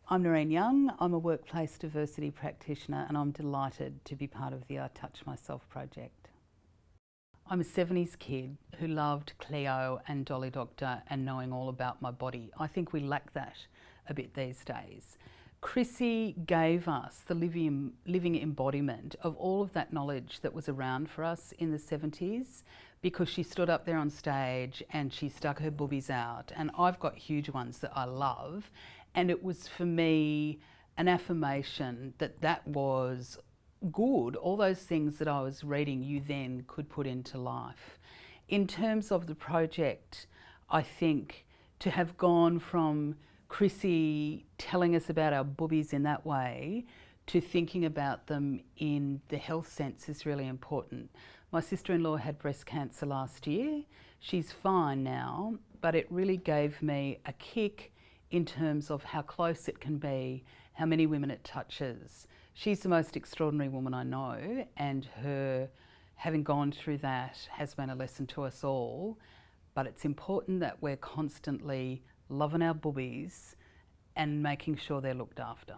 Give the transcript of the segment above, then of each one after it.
I'm Nareen Young. I'm a workplace diversity practitioner and I'm delighted to be part of the I Touch Myself project. I'm a 70s kid who loved Cleo and Dolly Doctor and knowing all about my body. I think we lack that a bit these days. Chrissy gave us the living embodiment of all of that knowledge that was around for us in the 70s, because she stood up there on stage and she stuck her boobies out, and I've got huge ones that I love, and it was for me an affirmation that that was good. All those things that I was reading you then could put into life. In terms of the project, I think to have gone from Chrissy telling us about our boobies in that way to thinking about them in the health sense is really important. My sister-in-law had breast cancer last year. She's fine now, but it really gave me a kick in terms of how close it can be, how many women it touches. She's the most extraordinary woman I know, and her having gone through that has been a lesson to us all. But it's important that we're constantly loving our boobies and making sure they're looked after.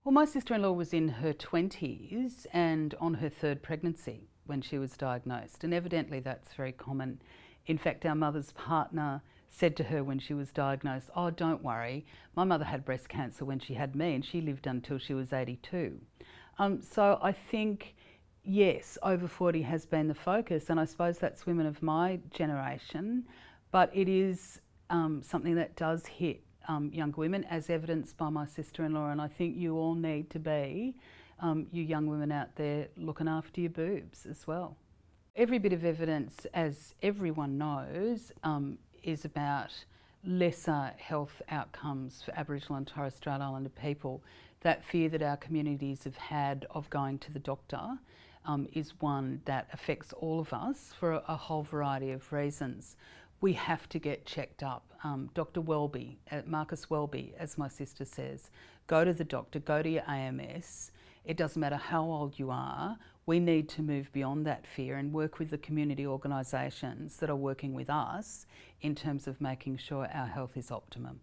Well, my sister-in-law was in her 20s and on her third pregnancy when she was diagnosed, and evidently that's very common. In fact, our mother's partner said to her when she was diagnosed, "Oh, don't worry, my mother had breast cancer when she had me and she lived until she was 82. So I think, yes, over 40 has been the focus, and I suppose that's women of my generation, but it is something that does hit younger women, as evidenced by my sister-in-law, and I think you all need to be, you young women out there, looking after your boobs as well. Every bit of evidence, as everyone knows, is about lesser health outcomes for Aboriginal and Torres Strait Islander people. That fear that our communities have had of going to the doctor is one that affects all of us for a whole variety of reasons. We have to get checked up. Dr. Welby, Marcus Welby, as my sister says, go to the doctor, go to your AMS. It doesn't matter how old you are. We need to move beyond that fear and work with the community organisations that are working with us in terms of making sure our health is optimum.